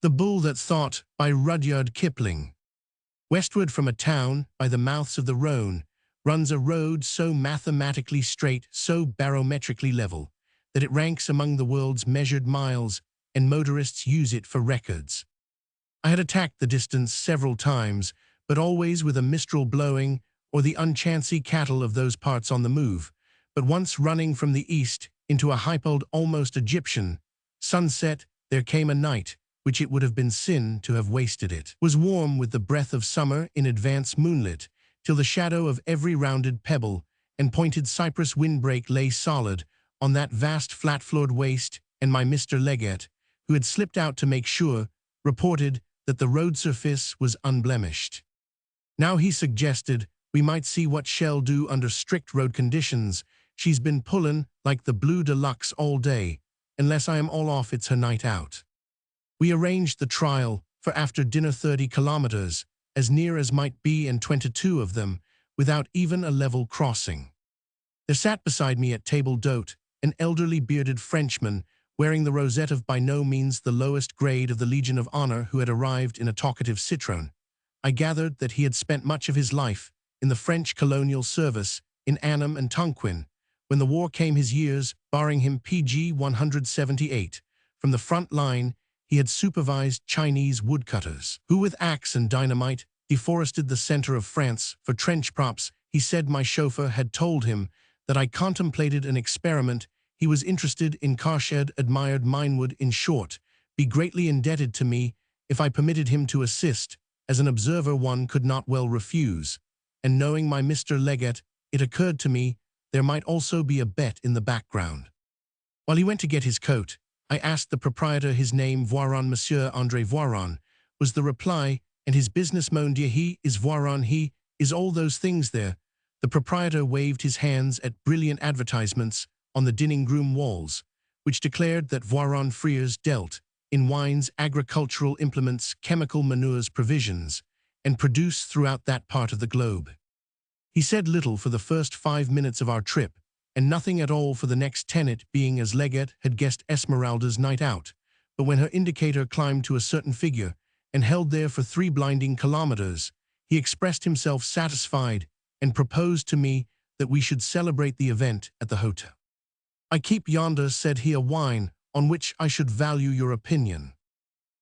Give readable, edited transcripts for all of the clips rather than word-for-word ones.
The Bull That Thought by Rudyard Kipling. Westward from a town, by the mouths of the Rhone, runs a road so mathematically straight, so barometrically level, that it ranks among the world's measured miles, and motorists use it for records. I had attacked the distance several times, but always with a mistral blowing or the unchancy cattle of those parts on the move, but once running from the east into a hypalled, almost Egyptian sunset, there came a night, which it would have been sin to have wasted it, was warm with the breath of summer in advance moonlit, till the shadow of every rounded pebble and pointed cypress windbreak lay solid on that vast flat-floored waste, and my Mr. Legget, who had slipped out to make sure, reported that the road surface was unblemished. Now he suggested we might see what she'll do under strict road conditions. She's been pullin' like the Blue Deluxe all day. Unless I am all off, it's her night out. We arranged the trial for after dinner 30 kilometers, as near as might be, and 22 of them, without even a level crossing. There sat beside me at table d'hôte an elderly bearded Frenchman, wearing the rosette of by no means the lowest grade of the Legion of Honor, who had arrived in a talkative citroën. I gathered that he had spent much of his life in the French colonial service in Annam and Tonquin. When the war came, his years, barring him PG 178, from the front line, he had supervised Chinese woodcutters, who with axe and dynamite deforested the center of France for trench props. He said my chauffeur had told him that I contemplated an experiment. He was interested in carshed, admired minewood, in short, be greatly indebted to me if I permitted him to assist. As an observer one could not well refuse, and knowing my Mr. Legget, it occurred to me there might also be a bet in the background. While he went to get his coat, I asked the proprietor his name. Voiron, Monsieur André Voiron, was the reply, and his business. Mon Dieu, he is Voiron, he is all those things there. The proprietor waved his hands at brilliant advertisements on the dining-room walls, which declared that Voiron Friers dealt in wines, agricultural implements, chemical manures, provisions, and produce throughout that part of the globe. He said little for the first 5 minutes of our trip, and nothing at all for the next 10, it being as Legget had guessed Esmeralda's night out. But when her indicator climbed to a certain figure and held there for 3 blinding kilometers, he expressed himself satisfied and proposed to me that we should celebrate the event at the hotel. I keep yonder, said he, a wine on which I should value your opinion.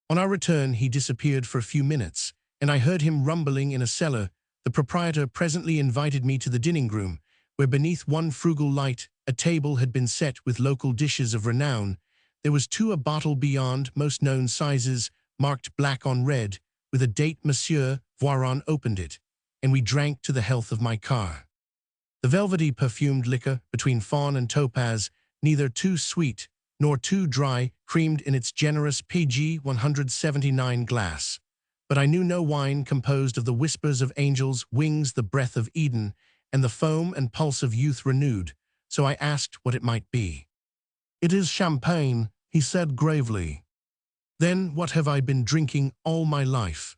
On our return he disappeared for a few minutes, and I heard him rumbling in a cellar. The proprietor presently invited me to the dining-room, where beneath one frugal light a table had been set with local dishes of renown. There was too a bottle beyond, most known sizes, marked black on red, with a date. Monsieur Voiron opened it, and we drank to the health of my car. The velvety perfumed liquor, between fawn and topaz, neither too sweet nor too dry, creamed in its generous PG 179 glass. But I knew no wine composed of the whispers of angels' wings, the breath of Eden, and the foam and pulse of youth renewed, so I asked what it might be. It is champagne, he said gravely. Then what have I been drinking all my life?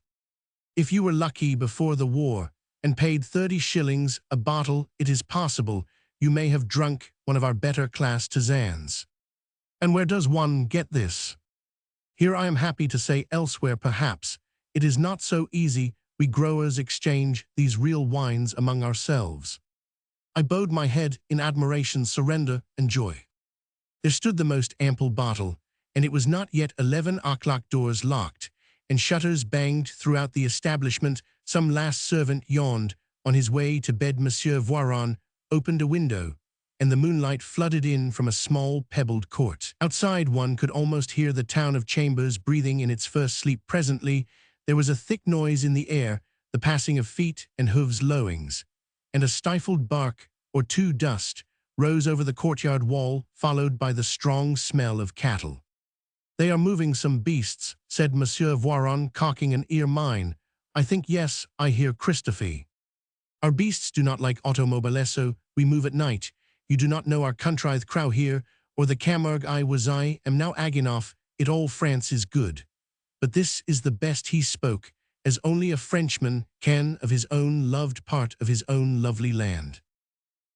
If you were lucky before the war and paid 30 shillings a bottle, it is possible you may have drunk one of our better class tisanes. And where does one get this? Here I am happy to say elsewhere perhaps. It is not so easy. We growers exchange these real wines among ourselves. I bowed my head in admiration, surrender, and joy. There stood the most ample bottle, and it was not yet 11 o'clock. Doors locked, and shutters banged throughout the establishment. Some last servant yawned on his way to bed. Monsieur Voiron opened a window, and the moonlight flooded in from a small pebbled court. Outside one could almost hear the town of Chambers breathing in its first sleep. Presently there was a thick noise in the air, the passing of feet and hooves lowings, and a stifled bark or two. Dust rose over the courtyard wall, followed by the strong smell of cattle. They are moving some beasts, said Monsieur Voiron, cocking an ear. Mine, I think. Yes, I hear Christophe. Our beasts do not like automobilesso. We move at night. You do not know our contrith crow here, or the Camargue. I am now Aginoff. It all France is good. But this is the best. He spoke as only a Frenchman can of his own loved part of his own lovely land.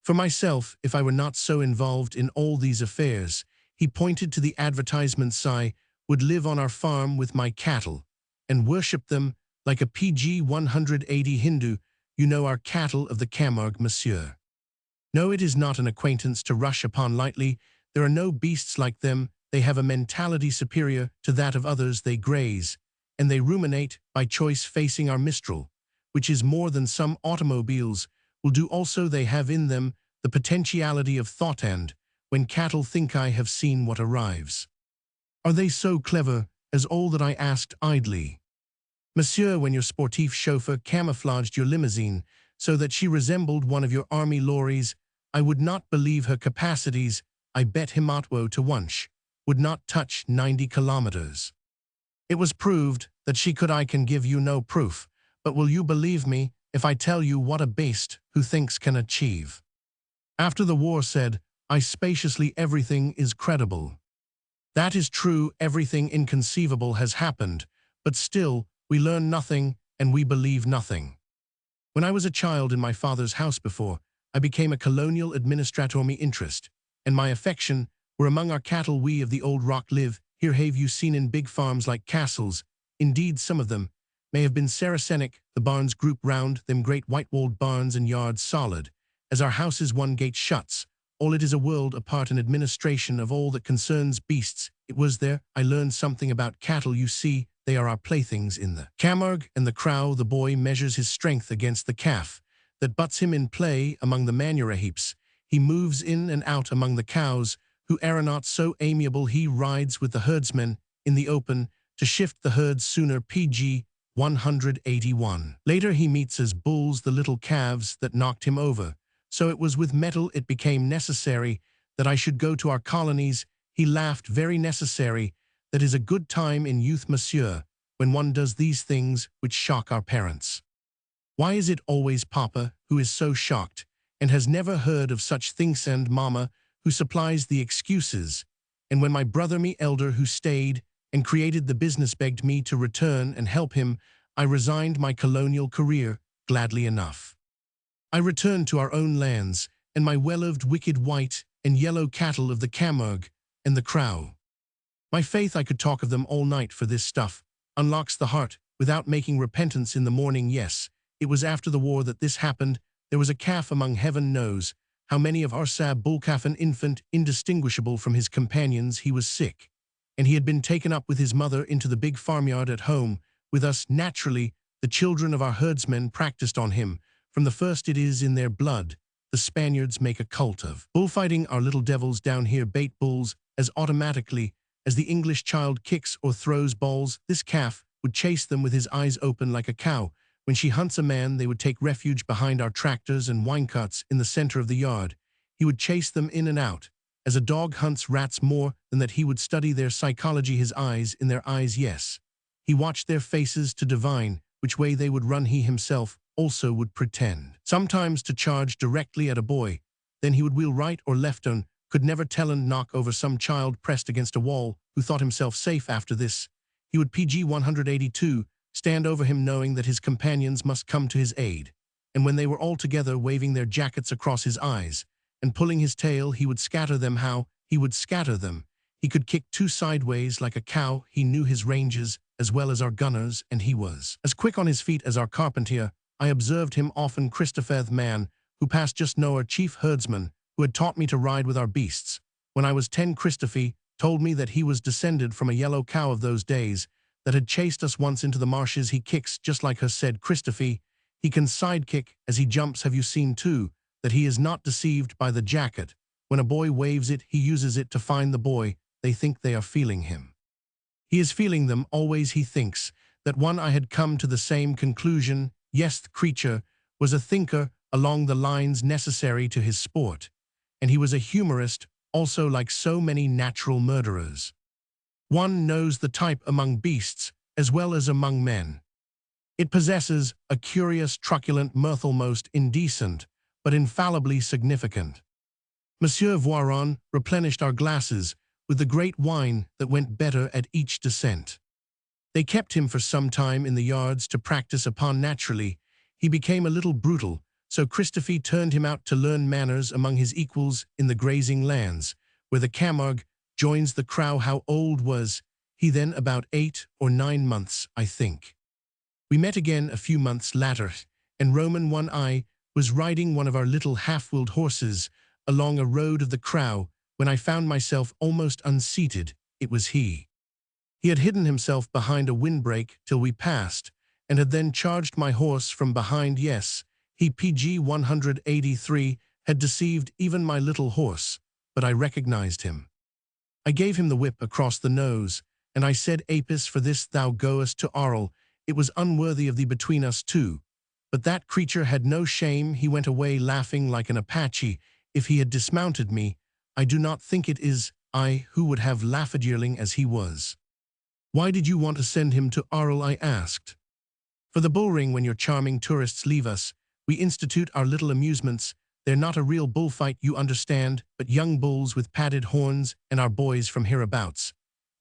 For myself, if I were not so involved in all these affairs, he pointed to the advertisement sign, would live on our farm with my cattle, and worship them like a PG 180 Hindu, you know our cattle of the Camargue, monsieur. No, it is not an acquaintance to rush upon lightly. There are no beasts like them. They have a mentality superior to that of others. They graze, and they ruminate by choice facing our mistral, which is more than some automobiles will do. Also they have in them the potentiality of thought, and when cattle think I have seen what arrives. Are they so clever as all that I asked idly? Monsieur, when your sportif chauffeur camouflaged your limousine so that she resembled one of your army lorries, I would not believe her capacities. I bet Himatwo to Wunsch would not touch 90 kilometers. It was proved that she could. I can give you no proof, but will you believe me if I tell you what a beast who thinks can achieve? After the war said, I spaciously everything is credible. That is true, everything inconceivable has happened, but still we learn nothing and we believe nothing. When I was a child in my father's house before, I became a colonial administrator. Me interest and my affection were among our cattle. We of the old rock live here. Have you seen in big farms like castles? Indeed, some of them may have been Saracenic, the barns group round them, great white-walled barns and yards solid. As our houses one gate shuts, all it is a world apart in administration of all that concerns beasts. It was there I learned something about cattle. You see, they are our playthings in the Camargue and the crow. The boy measures his strength against the calf that butts him in play among the manure heaps. He moves in and out among the cows, who are not so amiable. He rides with the herdsmen in the open to shift the herds sooner. PG 181. Later he meets as bulls the little calves that knocked him over. So it was with metal it became necessary that I should go to our colonies. He laughed. Very necessary. That is a good time in youth, monsieur, when one does these things which shock our parents. Why is it always papa who is so shocked and has never heard of such things, and mamma who supplies the excuses? And when my brother me elder who stayed and created the business begged me to return and help him, I resigned my colonial career gladly enough. I returned to our own lands and my well-loved wicked white and yellow cattle of the Camargue and the crow. My faith, I could talk of them all night, for this stuff unlocks the heart without making repentance in the morning. Yes, it was after the war that this happened. There was a calf among heaven knows how many of our bull calf, an infant indistinguishable from his companions. He was sick, and he had been taken up with his mother into the big farmyard at home with us. Naturally, the children of our herdsmen practiced on him. From the first it is in their blood. The Spaniards make a cult of bullfighting. Our little devils down here bait bulls as automatically as the English child kicks or throws balls. This calf would chase them with his eyes open like a cow. When she hunts a man, they would take refuge behind our tractors and winecarts in the center of the yard. He would chase them in and out. As a dog hunts rats, more than that, he would study their psychology, his eyes in their eyes. Yes, he watched their faces to divine which way they would run. He himself also would pretend sometimes to charge directly at a boy. Then he would wheel right or left and could never tell, and knock over some child pressed against a wall who thought himself safe. After this, he would PG 182 stand over him, knowing that his companions must come to his aid. And when they were all together, waving their jackets across his eyes and pulling his tail, he would scatter them. How he would scatter them! He could kick two sideways like a cow. He knew his ranges as well as our gunners, and he was as quick on his feet as our carpenter. I observed him often. Christopher, the man who passed just now, our chief herdsman, who had taught me to ride with our beasts. When I was 10, Christopher told me that he was descended from a yellow cow of those days that had chased us once into the marshes. He kicks just like her, said Christopher. He can sidekick as he jumps. Have you seen too that he is not deceived by the jacket? When a boy waves it, he uses it to find the boy. They think they are feeling him. He is feeling them always. He thinks that one. I had come to the same conclusion. Yes, the creature was a thinker along the lines necessary to his sport, and he was a humorist also, like so many natural murderers. One knows the type among beasts as well as among men. It possesses a curious, truculent mirth, almost indecent, but infallibly significant. Monsieur Voiron replenished our glasses with the great wine that went better at each descent. They kept him for some time in the yards to practice upon. Naturally, he became a little brutal, so Christopher turned him out to learn manners among his equals in the grazing lands, where the Camargue joins the crow. How old was He then about 8 or 9 months, I think. We met again a few months later, and Roman One Eye was riding one of our little half-wheeled horses along a road of the Crow when I found myself almost unseated. It was he. He had hidden himself behind a windbreak till we passed, and had then charged my horse from behind. Yes, he PG 183 had deceived even my little horse, but I recognized him. I gave him the whip across the nose, and I said, Apis, for this thou goest to Arles. It was unworthy of thee between us two. But that creature had no shame. He went away laughing like an Apache. If he had dismounted me, I do not think it is I who would have laughed yearling as he was. Why did you want to send him to Arles? I asked. For the bullring. When your charming tourists leave us, we institute our little amusements. They're not a real bullfight, you understand, but young bulls with padded horns and our boys from hereabouts.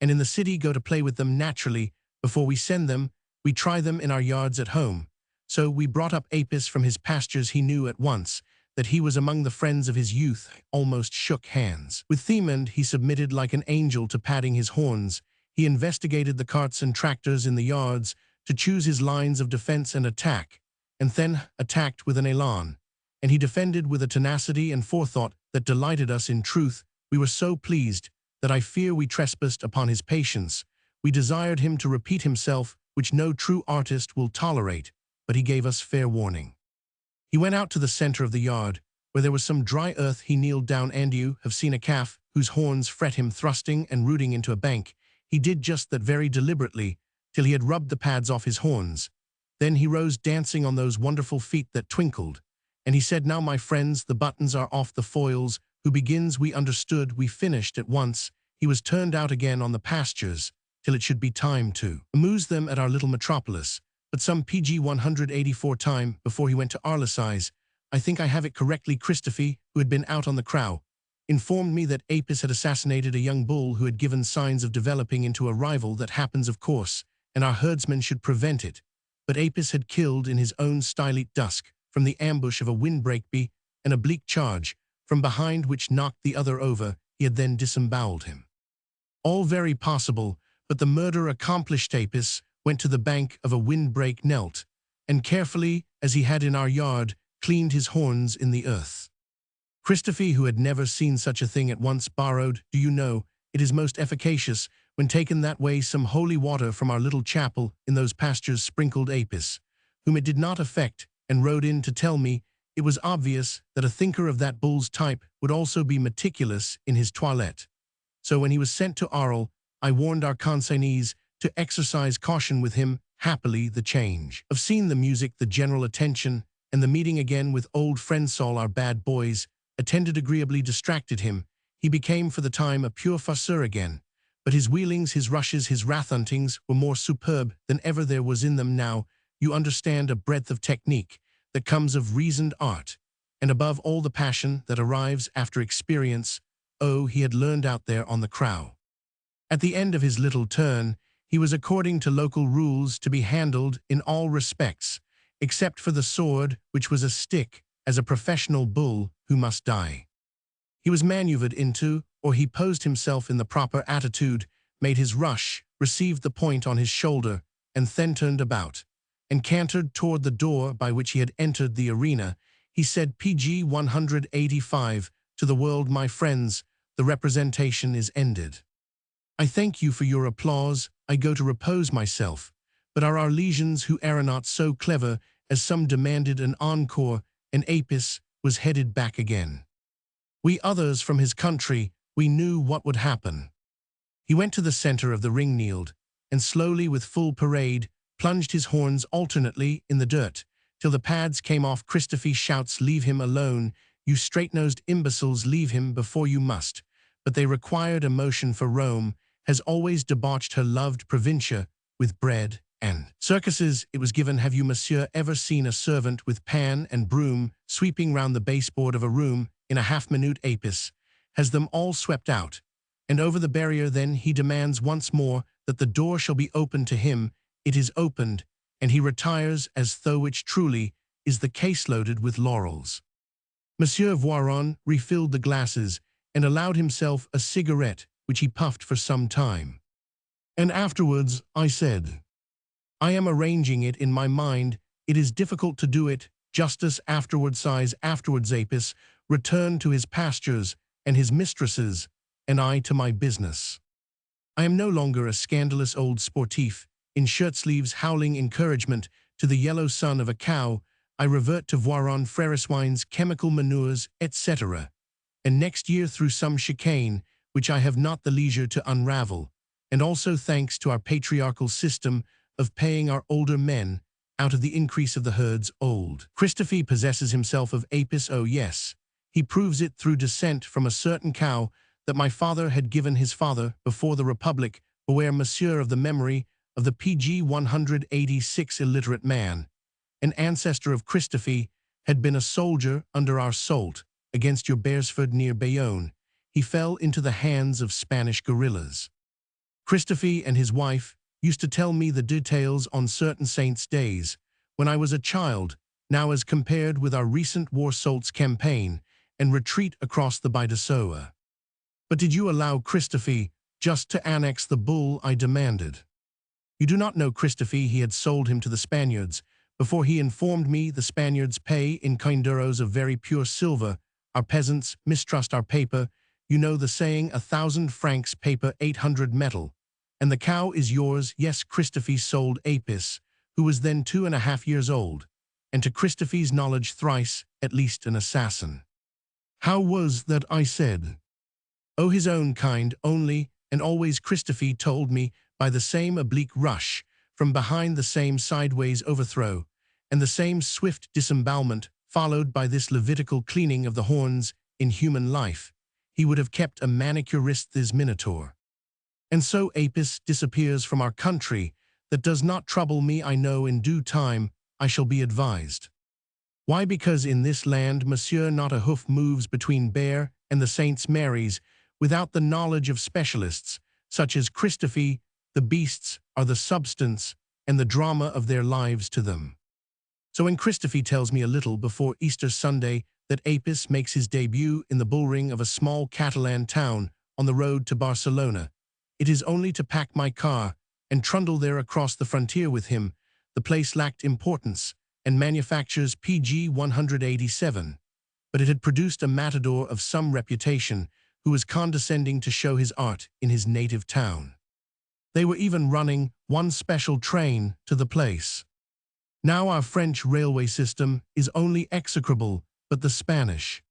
And in the city go to play with them naturally. Before we send them, we try them in our yards at home. So we brought up Apis from his pastures. He knew at once that he was among the friends of his youth, almost shook hands. With Themond he submitted like an angel to patting his horns. He investigated the carts and tractors in the yards to choose his lines of defense and attack, and then attacked with an elan. And he defended with a tenacity and forethought that delighted us. In truth, we were so pleased that I fear we trespassed upon his patience. We desired him to repeat himself, which no true artist will tolerate, but he gave us fair warning. He went out to the center of the yard, where there was some dry earth. He kneeled down, and you have seen a calf whose horns fret him thrusting and rooting into a bank. He did just that very deliberately, till he had rubbed the pads off his horns. Then he rose dancing on those wonderful feet that twinkled, and he said, Now, my friends, the buttons are off the foils. Who begins? We understood. We finished at once. He was turned out again on the pastures, till it should be time to amuse them at our little metropolis. But some PG 184 time before he went to Arles, I think I have it correctly, Christophe, who had been out on the Crow, informed me that Apis had assassinated a young bull who had given signs of developing into a rival. That happens, of course, and our herdsmen should prevent it. But Apis had killed in his own style at dusk, from the ambush of a windbreak bee, an oblique charge, from behind which knocked the other over. He had then disemboweled him. All very possible, but the murder accomplished, Apis went to the bank of a windbreak, knelt, and carefully, as he had in our yard, cleaned his horns in the earth. Christophe, who had never seen such a thing, at once borrowed, do you know, it is most efficacious, when taken that way, some holy water from our little chapel in those pastures, sprinkled Apis, whom it did not affect, and rode in to tell me it was obvious that a thinker of that bull's type would also be meticulous in his toilette. So when he was sent to Arles, I warned our consignees to exercise caution with him. Happily, the change of scene, the music, the general attention, and the meeting again with old friend Saul, our bad boys, attended agreeably distracted him. He became for the time a pure farceur again, but his wheelings, his rushes, his wrath-huntings were more superb than ever there was in them now. You understand, a breadth of technique that comes of reasoned art, and above all the passion that arrives after experience. Oh, he had learned out there on the Crow. At the end of his little turn, he was, according to local rules, to be handled in all respects, except for the sword, which was a stick, as a professional bull who must die. He was maneuvered into, or he posed himself in the proper attitude, made his rush, received the point on his shoulder, and then turned about, and cantered toward the door by which he had entered the arena. He said, PG 185, to the world, my friends, the representation is ended. I thank you for your applause. I go to repose myself, but are our legions who are not so clever as some demanded an encore, and Apis was headed back again. We others from his country, we knew what would happen. He went to the center of the ring, kneeled, and slowly, with full parade, plunged his horns alternately in the dirt, till the pads came off. Christophe shouts, leave him alone, you straight-nosed imbeciles, leave him before you must. But they required emotion, for Rome has always debauched her loved provincia with bread and circuses. It was given. Have you, monsieur, ever seen a servant with pan and broom sweeping round the baseboard of a room in a half-minute? Apis has them all swept out, and over the barrier. Then he demands once more that the door shall be opened to him. It is opened, and he retires as though which truly is the case loaded with laurels. Monsieur Voiron refilled the glasses and allowed himself a cigarette, which he puffed for some time. And afterwards I said, I am arranging it in my mind. It is difficult to do it. Justice afterwards sighs afterwards Apis returned to his pastures and his mistresses, and I to my business. I am no longer a scandalous old sportif, in shirt-sleeves howling encouragement to the yellow son of a cow. I revert to Voiron Frères chemical manures, etc. And next year through some chicane, which I have not the leisure to unravel, and also thanks to our patriarchal system of paying our older men out of the increase of the herds old. Christophe possesses himself of Apis, oh yes. He proves it through descent from a certain cow that my father had given his father before the Republic. Beware, monsieur, of the memory of the PG 186 illiterate man. An ancestor of Christophe had been a soldier under our Soult against your Beresford near Bayonne. He fell into the hands of Spanish guerrillas. Christophe and his wife used to tell me the details on certain saints' days when I was a child, now as compared with our recent War-Soult's campaign and retreat across the Bidassoa. But did you allow Christophe just to annex the bull? I demanded. You do not know Christophe. He had sold him to the Spaniards. Before he informed me, the Spaniards pay in kinderos of very pure silver. Our peasants mistrust our paper. You know the saying, 1,000 francs paper, 800 metal. And the cow is yours. Yes, Christophe sold Apis, who was then 2.5 years old, and to Christophe's knowledge thrice, at least, an assassin. How was that? I said. Oh, his own kind only, and always Christophe told me, by the same oblique rush, from behind the same sideways overthrow, and the same swift disembowelment, followed by this Levitical cleaning of the horns in human life, he would have kept a manicurist's minotaur. And so Apis disappears from our country. That does not trouble me. I know in due time I shall be advised. Why? Because in this land, monsieur, not a hoof moves between Bear and the Saints Mary's without the knowledge of specialists, such as Christophe. The beasts are the substance and the drama of their lives to them. So when Christophe tells me a little before Easter Sunday that Apis makes his debut in the bullring of a small Catalan town on the road to Barcelona, it is only to pack my car and trundle there across the frontier with him. The place lacked importance and manufactures PG 187, but it had produced a matador of some reputation who was condescending to show his art in his native town. They were even running one special train to the place. Now our French railway system is only execrable, but the Spanish.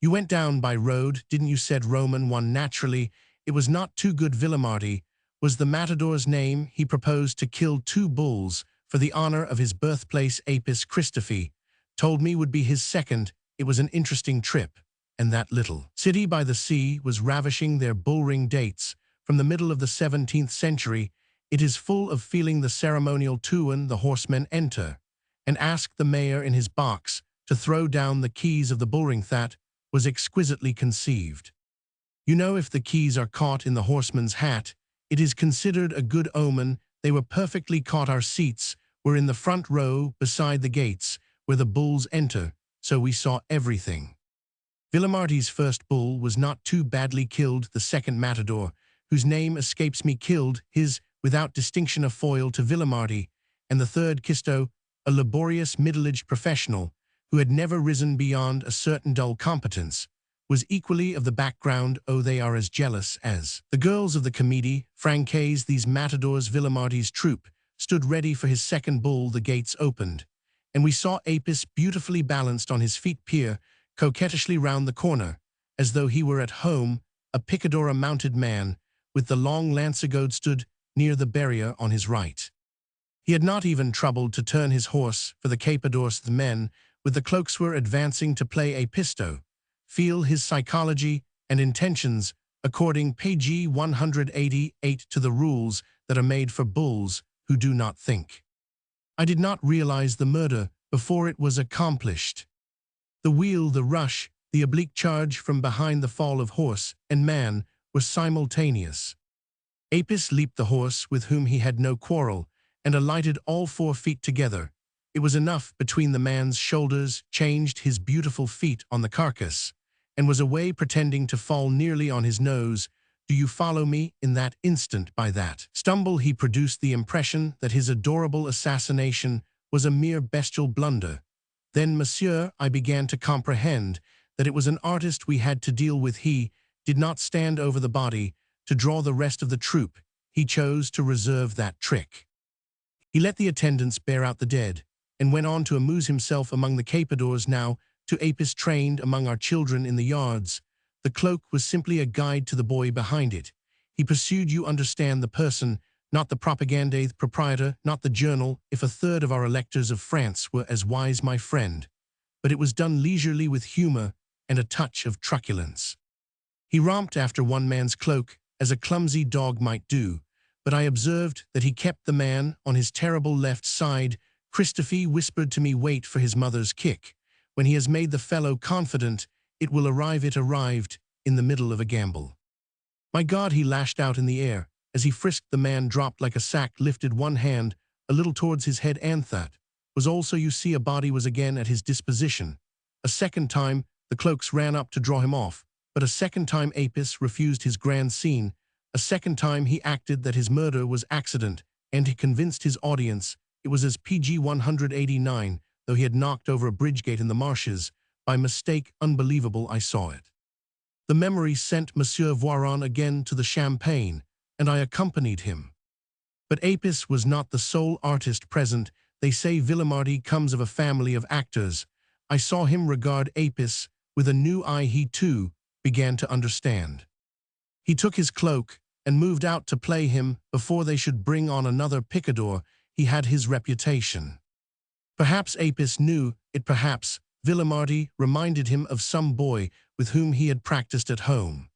You went down by road, didn't you? Said Roman one. Naturally, it was not too good. Villemarty was the matador's name. He proposed to kill 2 bulls for the honor of his birthplace. Apis, Christophe told me, would be his second. It was an interesting trip, and that little city by the sea was ravishing. Their bullring dates from the middle of the 17th century. It is full of feeling. The ceremonial tuan, the horsemen enter and ask the mayor in his box to throw down the keys of the bullring. That was exquisitely conceived. You know, if the keys are caught in the horseman's hat, it is considered a good omen. They were perfectly caught. Our seats were in the front row beside the gates where the bulls enter, so we saw everything. Villemarty's first bull was not too badly killed. The second matador, whose name escapes me, killed his without distinction, a foil to Villemarty, and the third, Kisto, a laborious middle-aged professional who had never risen beyond a certain dull competence, was equally of the background. Oh, they are as jealous as the girls of the Comédie Francaise. These matadors. Villemarty's troop stood ready for his second bull. The gates opened, and we saw Apis, beautifully balanced on his feet, peer coquettishly round the corner, as though he were at home. A picador, a mounted man, with the long lancegode, stood near the barrier on his right. He had not even troubled to turn his horse, for the capadors, the men with the cloaks, were advancing to play a pisto. Feel his psychology and intentions according PG 188 to the rules that are made for bulls who do not think. I did not realize the murder before it was accomplished. The wheel, the rush, the oblique charge from behind, the fall of horse and man were simultaneous. Apis leaped the horse with whom he had no quarrel and alighted all 4 feet together. It was enough between the man's shoulders, changed his beautiful feet on the carcass, and was away, pretending to fall nearly on his nose Do you follow me? In that instant, by that stumble, he produced the impression that his adorable assassination was a mere bestial blunder. Then, monsieur, I began to comprehend that it was an artist we had to deal with. He did not stand over the body to draw the rest of the troupe. He chose to reserve that trick. He let the attendants bear out the dead, and went on to amuse himself among the capadores. Now, to Apis trained among our children in the yards, the cloak was simply a guide to the boy behind it. He pursued, you understand, the person, not the propagande proprietor, not the journal. If a third of our electors of France were as wise, my friend. But it was done leisurely with humor and a touch of truculence. He romped after one man's cloak, as a clumsy dog might do, but I observed that he kept the man on his terrible left side. Christophe whispered to me, wait for his mother's kick. When he has made the fellow confident, it will arrive. It arrived in the middle of a gamble. My God, he lashed out in the air. As he frisked, the man dropped like a sack, lifted one hand a little towards his head, and that was also, you see, a body was again at his disposition. A second time, the cloaks ran up to draw him off, but a second time Apis refused his grand scene. A second time he acted that his murder was accident, and he convinced his audience it was as PG 189, though he had knocked over a bridge gate in the marshes. By mistake, unbelievable, I saw it. The memory sent Monsieur Voiron again to the champagne, and I accompanied him. But Apis was not the sole artist present. They say Villemardy comes of a family of actors. I saw him regard Apis with a new eye. He too began to understand. He took his cloak and moved out to play him before they should bring on another picador. He had his reputation. Perhaps Apis knew it, perhaps Villemardy reminded him of some boy with whom he had practiced at home.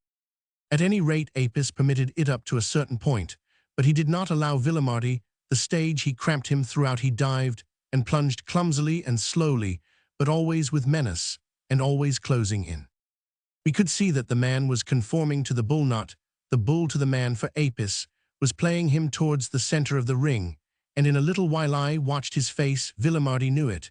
At any rate, Apis permitted it up to a certain point, but he did not allow Villemardy the stage. He cramped him throughout. He dived and plunged clumsily and slowly, but always with menace, and always closing in. We could see that the man was conforming to the bull, not the bull to the man, for Apis was playing him towards the center of the ring, and in a little while I watched his face. Villemardy knew it,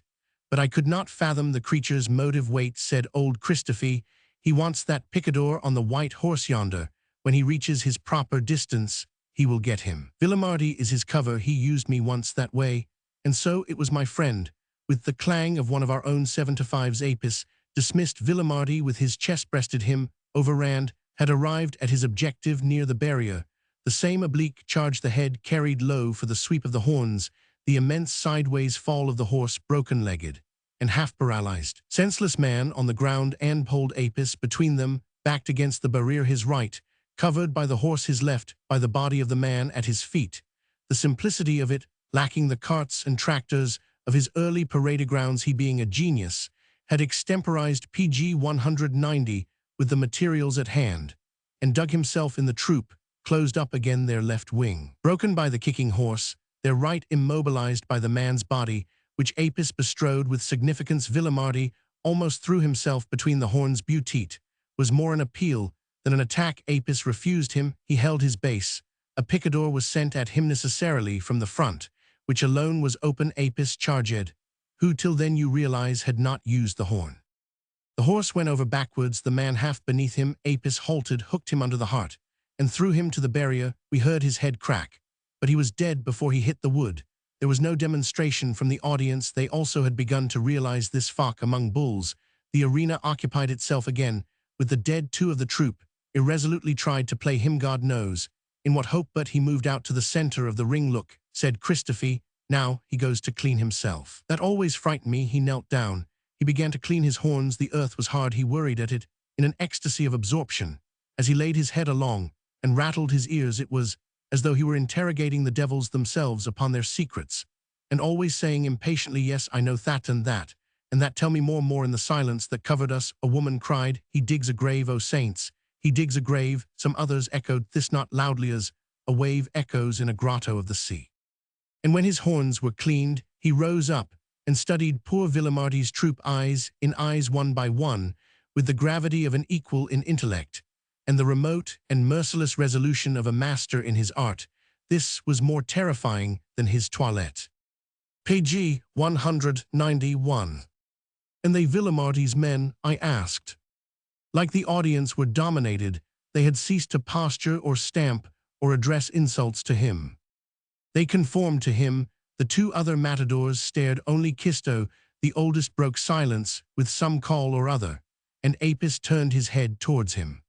but I could not fathom the creature's motive. Wait, said old Christophe, he wants that picador on the white horse yonder. When he reaches his proper distance, he will get him. Villemardy is his cover. He used me once that way, and so it was my friend. With the clang of one of our own 7-5s, Apis dismissed Villemardy with his chest, breasted him, overran, had arrived at his objective near the barrier. The same oblique charge, the head carried low for the sweep of the horns, the immense sideways fall of the horse, broken-legged and half-paralyzed. Senseless man on the ground, and pulled Apis between them, backed against the barrier, his right, covered by the horse, his left, by the body of the man at his feet. The simplicity of it, lacking the carts and tractors of his early parade grounds, he being a genius, had extemporized PG 190 with the materials at hand, and dug himself in the troop, closed up again their left wing, broken by the kicking horse, their right immobilized by the man's body, which Apis bestrode with significance. Villemardy almost threw himself between the horns. Butit was more an appeal than an attack. Apis refused him. He held his base. A picador was sent at him necessarily from the front, which alone was open. Apis charged, who till then you realize had not used the horn. The horse went over backwards, the man half beneath him. Apis halted, hooked him under the heart, and threw him to the barrier. We heard his head crack, but he was dead before he hit the wood. There was no demonstration from the audience. They also had begun to realize this flock among bulls. The arena occupied itself again, with the dead. Two of the troop irresolutely tried to play him, God knows in what hope, but he moved out to the center of the ring. Look, said Christophe, now he goes to clean himself. That always frightened me. He knelt down. He began to clean his horns. The earth was hard. He worried at it in an ecstasy of absorption. As he laid his head along and rattled his ears, it was as though he were interrogating the devils themselves upon their secrets, and always saying impatiently, yes, I know that, and that tell me more. More. In the silence that covered us, a woman cried, he digs a grave, O saints, he digs a grave. Some others echoed this, not loudly as a wave echoes in a grotto of the sea. And when his horns were cleaned, he rose up and studied poor Villemardy's troop, eyes in eyes, one by one, with the gravity of an equal in intellect, and the remote and merciless resolution of a master in his art. This was more terrifying than his toilette. PG 191. And they Villemardy's men, I asked. Like the audience, were dominated They had ceased to posture or stamp or address insults to him. They conformed to him. The two other matadors stared. Only Kisto, the oldest, broke silence with some call or other, and Apis turned his head towards him.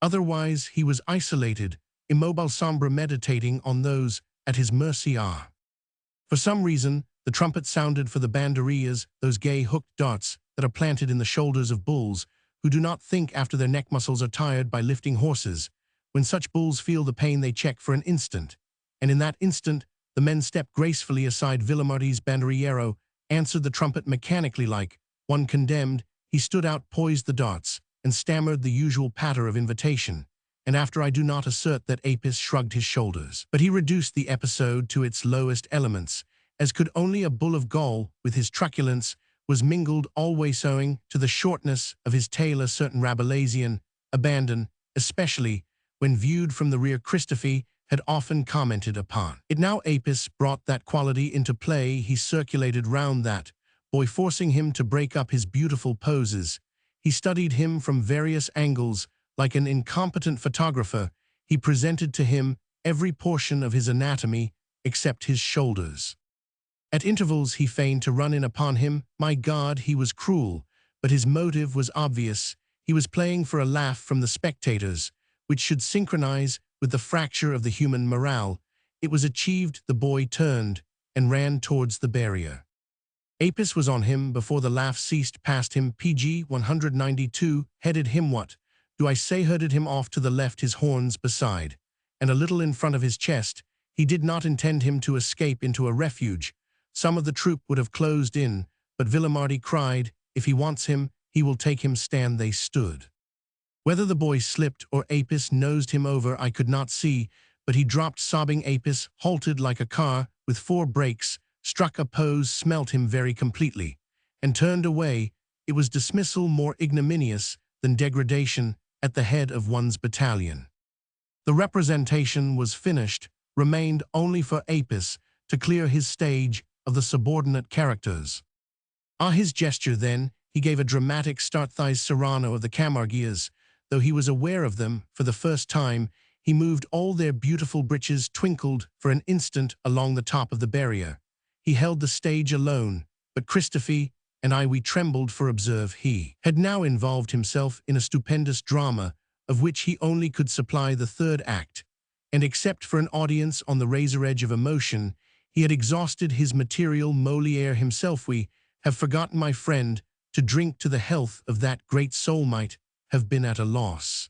Otherwise he was isolated, immobile, sombre, meditating on those at his mercy. For some reason, the trumpet sounded for the banderillas, those gay hooked darts that are planted in the shoulders of bulls who do not think after their neck muscles are tired by lifting horses. When such bulls feel the pain, they check for an instant, and in that instant the men step gracefully aside. Villamarti's banderillero answered the trumpet mechanically like one condemned. He stood out, poised the darts, and stammered the usual patter of invitation, and after I do not assert that Apis shrugged his shoulders, but he reduced the episode to its lowest elements, as could only a bull of Gaul. With his truculence was mingled, always owing to the shortness of his tail, a certain Rabelaisian abandon, especially when viewed from the rear. Christophe had often commented upon it. Now Apis brought that quality into play. He circulated round that boy, forcing him to break up his beautiful poses. He studied him from various angles. Like an incompetent photographer, he presented to him every portion of his anatomy except his shoulders. At intervals he feigned to run in upon him. My God, he was cruel, but his motive was obvious. He was playing for a laugh from the spectators, which should synchronize with the fracture of the human morale. It was achieved. The boy turned and ran towards the barrier. Apis was on him before the laugh ceased. Past him, PG 192, headed him, what do I say, herded him off to the left, his horns beside, and a little in front of his chest. He did not intend him to escape into a refuge. Some of the troop would have closed in, but Villamarti cried, if he wants him, he will take him. Stand they stood. Whether the boy slipped or Apis nosed him over I could not see, but he dropped sobbing. Apis halted like a car with four brakes, struck a pose, smelt him very completely, and turned away. It was dismissal more ignominious than degradation at the head of one's battalion. The representation was finished. Remained only for Apis to clear his stage of the subordinate characters. His gesture then, he gave a dramatic start. Thighs Serrano of the Camarguias, though he was aware of them for the first time, he moved. All their beautiful breeches twinkled for an instant along the top of the barrier. He held the stage alone, but Christophe and I, we trembled, for observe, he had now involved himself in a stupendous drama of which he only could supply the third act, and except for an audience on the razor edge of emotion, he had exhausted his material. Molière himself, we have forgotten, my friend, to drink to the health of that great soul, might have been at a loss.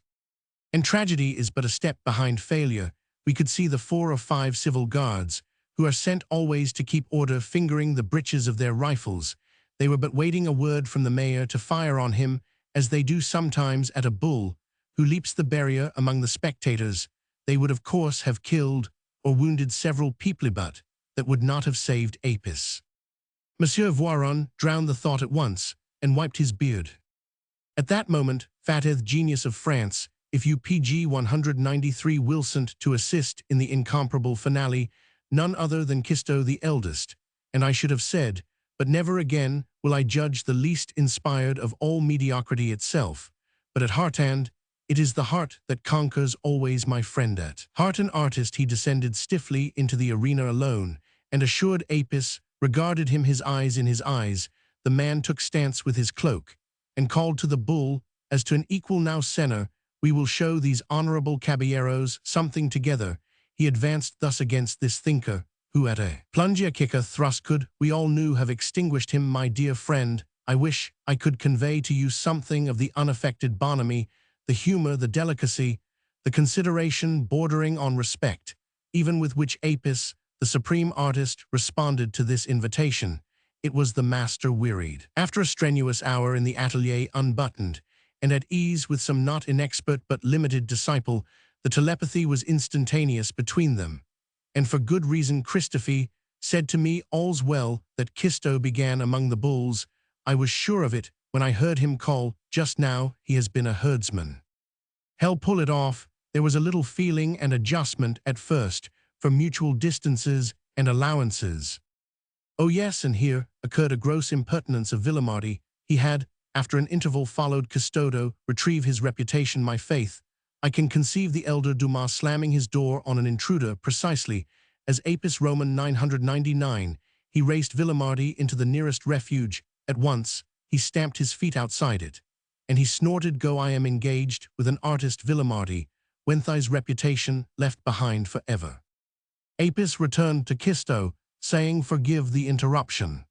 And tragedy is but a step behind failure. We could see the 4 or 5 civil guards, who are sent always to keep order, fingering the breeches of their rifles. They were but waiting a word from the mayor to fire on him, as they do sometimes at a bull who leaps the barrier among the spectators. They would of course have killed or wounded several people, but that would not have saved Apis. Monsieur Voiron drowned the thought at once and wiped his beard. At that moment, Fateth, genius of France, if you PG 193 Wilsont to assist in the incomparable finale, none other than Kisto the eldest, and I should have said, but never again will I judge the least inspired of all mediocrity itself, but at heartand, it is the heart that conquers always, my friend. At heart an artist, he descended stiffly into the arena alone, and assured Apis, regarded him, his eyes in his eyes. The man took stance with his cloak, and called to the bull, as to an equal, now Senor, we will show these honorable caballeros something together. He advanced thus against this thinker, who at a plunge, a kick, a thrust could, we all knew, have extinguished him. My dear friend, I wish I could convey to you something of the unaffected bonhomie, the humor, the delicacy, the consideration bordering on respect, even with which Apis, the supreme artist, responded to this invitation. It was the master wearied. After a strenuous hour in the atelier, unbuttoned, and at ease with some not inexpert but limited disciple, the telepathy was instantaneous between them. And for good reason. Christophe said to me, all's well, that Kisto began among the bulls. I was sure of it when I heard him call, just now, he has been a herdsman. Hell, pull it off. There was a little feeling and adjustment at first, for mutual distances and allowances. Oh yes, and here occurred a gross impertinence of Villamarti. He had, after an interval, followed Custodo, retrieve his reputation. My faith, I can conceive the elder Dumas slamming his door on an intruder precisely as Apis Roman 999, he raced Villemardi into the nearest refuge. At once, he stamped his feet outside it. And he snorted, "Go, I am engaged with an artist Villemardi, Wenthai's reputation left behind forever." Apis returned to Kisto, saying, "Forgive the interruption.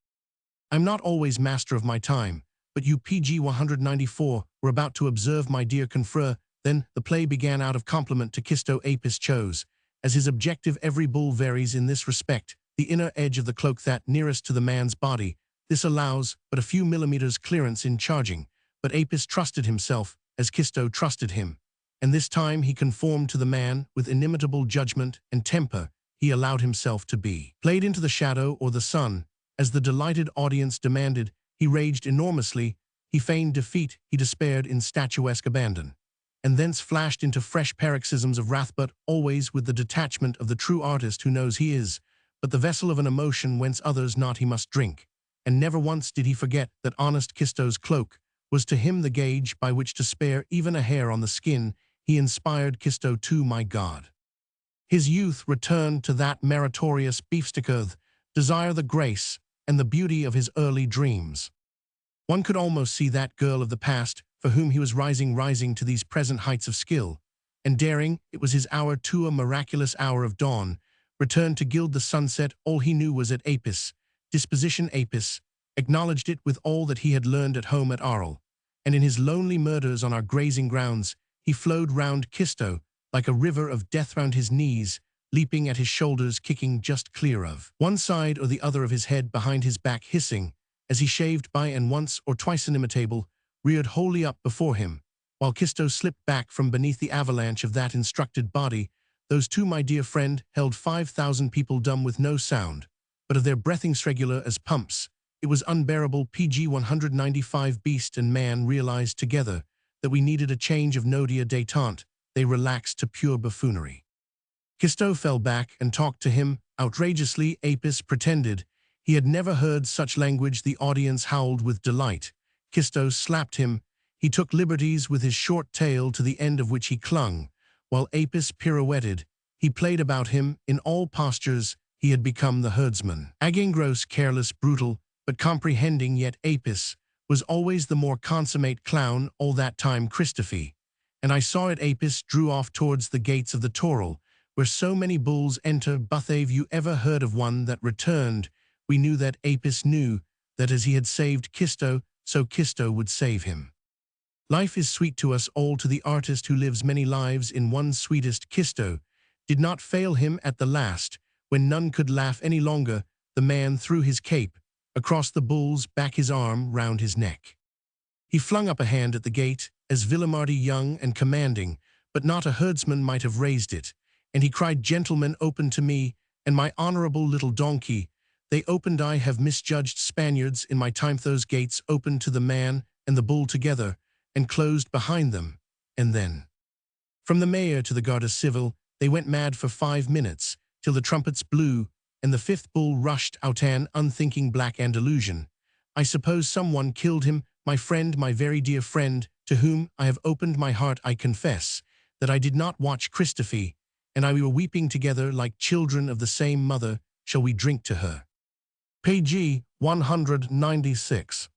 I'm not always master of my time, but you PG 194 were about to observe, my dear confrere." Then the play began. Out of compliment to Kisto, Apis chose, as his objective, every bull varies in this respect, the inner edge of the cloak that nearest to the man's body. This allows but a few millimeters clearance in charging, but Apis trusted himself as Kisto trusted him, and this time he conformed to the man with inimitable judgment and temper. He allowed himself to be played into the shadow or the sun, as the delighted audience demanded. He raged enormously, he feigned defeat, he despaired in statuesque abandon, and thence flashed into fresh paroxysms of wrath, but always with the detachment of the true artist who knows he is but the vessel of an emotion whence others not he must drink. And never once did he forget that honest Kisto's cloak was to him the gauge by which to spare even a hair on the skin. He inspired Kisto too, my God. His youth returned to that meritorious beefsteak earth, desire, the grace, and the beauty of his early dreams. One could almost see that girl of the past for whom he was rising to these present heights of skill and daring. It was his hour too, a miraculous hour of dawn, returned to gild the sunset. All he knew was at Apis' disposition. Apis acknowledged it with all that he had learned at home at Arles, and in his lonely murders on our grazing grounds, he flowed round Kisto like a river of death round his knees, leaping at his shoulders, kicking just clear of one side or the other of his head, behind his back, hissing as he shaved by, and once or twice inimitable, reared wholly up before him, while Kisto slipped back from beneath the avalanche of that instructed body. Those two, my dear friend, held 5,000 people dumb with no sound, but of their breathings regular as pumps. It was unbearable. PG 195. Beast and man realized together that we needed a change of nodia détente. They relaxed to pure buffoonery. Kisto fell back and talked to him outrageously. Apis pretended he had never heard such language. The audience howled with delight. Kisto slapped him. He took liberties with his short tail, to the end of which he clung, while Apis pirouetted. He played about him in all postures. He had become the herdsman. Agingros, careless, brutal, but comprehending. Yet Apis was always the more consummate clown. All that time Christophe and I saw it. Apis drew off towards the gates of the Toral, where so many bulls enter. But have you ever heard of one that returned? We knew that Apis knew that as he had saved Kisto, so Kisto would save him. Life is sweet to us all, to the artist who lives many lives in one sweetest. Kisto did not fail him at the last, when none could laugh any longer. The man threw his cape across the bull's back, his arm round his neck. He flung up a hand at the gate, as Villemardi, young and commanding, but not a herdsman, might have raised it, and he cried, "Gentlemen, open to me and my honorable little donkey." They opened. I have misjudged Spaniards in my time. Those gates opened to the man and the bull together, and closed behind them. And then, from the mayor to the Garda Civil, they went mad for 5 minutes, till the trumpets blew, and the fifth bull rushed out, an unthinking black Andalusian. I suppose someone killed him, my friend, my very dear friend, to whom I have opened my heart. I confess that I did not watch Christophe, and we were weeping together like children of the same mother. Shall we drink to her? Page 196.